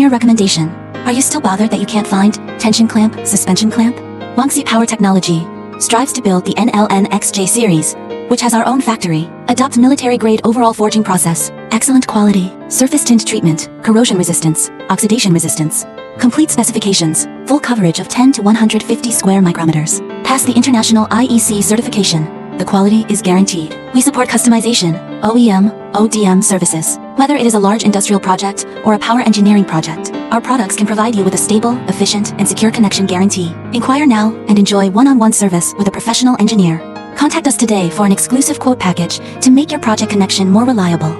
engineer recommendation. Are you still bothered that you can't find tension clamp, suspension clamp? Guangxi Power Technology strives to build the NLN-XJ series, which has our own factory. Adopt military-grade overall forging process, excellent quality, surface tint treatment, corrosion resistance, oxidation resistance. Complete specifications, full coverage of 10 to 150 square micrometers. Pass the international IEC certification. The quality is guaranteed. We support customization, OEM, ODM services. Whether it is a large industrial project or a power engineering project, our products can provide you with a stable, efficient, and secure connection guarantee. Inquire now and enjoy one-on-one service with a professional engineer. Contact us today for an exclusive quote package to make your project connection more reliable.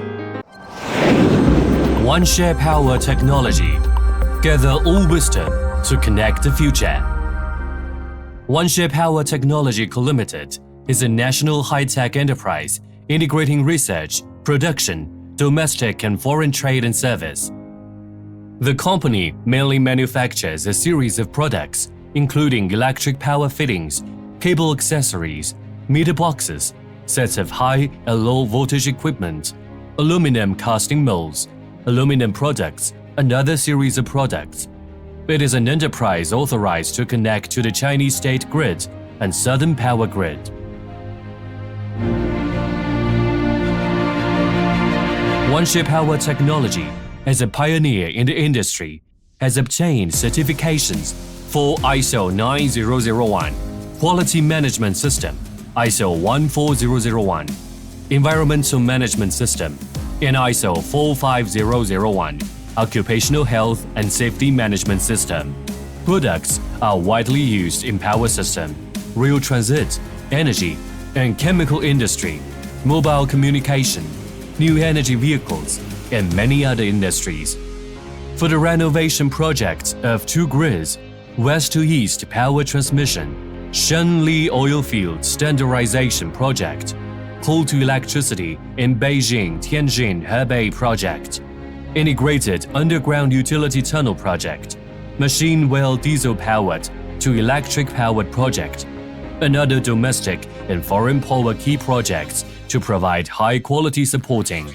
OneShare Power Technology. Gather all wisdom to connect the future. OneShare Power Technology Co. Limited is a national high-tech enterprise integrating research, production, domestic and foreign trade and service. The company mainly manufactures a series of products including electric power fittings, cable accessories, meter boxes, sets of high and low voltage equipment, aluminum casting molds, aluminum products, and other series of products. It is an enterprise authorized to connect to the Chinese state grid and Southern Power Grid. OneShare Power Technology, as a pioneer in the industry, has obtained certifications for ISO 9001, Quality Management System, ISO 14001, Environmental Management System, and ISO 45001, Occupational Health and Safety Management System. Products are widely used in power system, rail transit, energy and chemical industry, mobile communication, new energy vehicles, and many other industries. For the renovation project of 2 grids, west to east power transmission, Shenli Oilfield Standardization Project, coal to electricity in Beijing Tianjin Hebei Project, integrated underground utility tunnel project, machine well diesel powered to electric powered project, and other domestic and foreign power key projects to provide high quality supporting.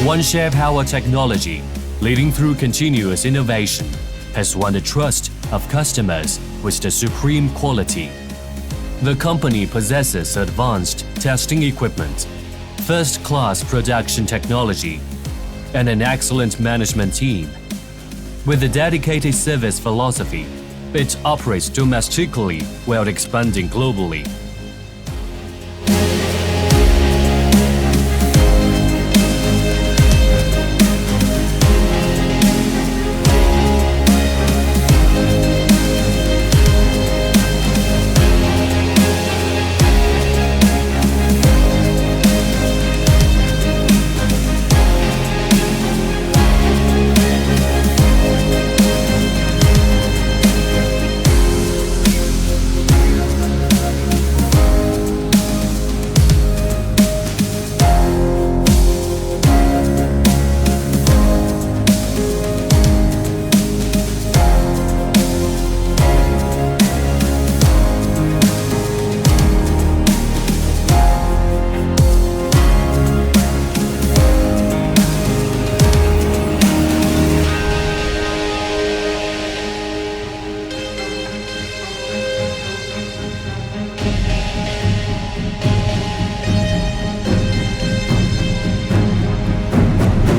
OneShare Power Technology, leading through continuous innovation, has won the trust of customers with the supreme quality. The company possesses advanced testing equipment, first-class production technology, and an excellent management team. With a dedicated service philosophy, it operates domestically while expanding globally.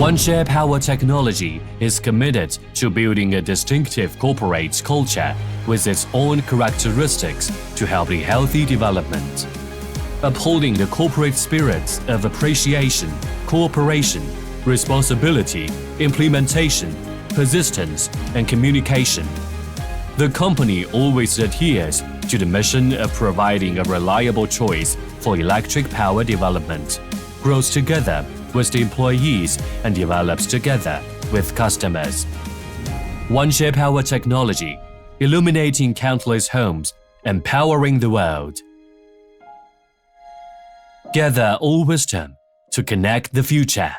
OneShare Power Technology is committed to building a distinctive corporate culture with its own characteristics to help a healthy development. Upholding the corporate spirits of appreciation, cooperation, responsibility, implementation, persistence, and communication. The company always adheres to the mission of providing a reliable choice for electric power development, grows together with the employees and develops together with customers. OneShare Power Technology, illuminating countless homes, empowering the world. Gather all wisdom to connect the future.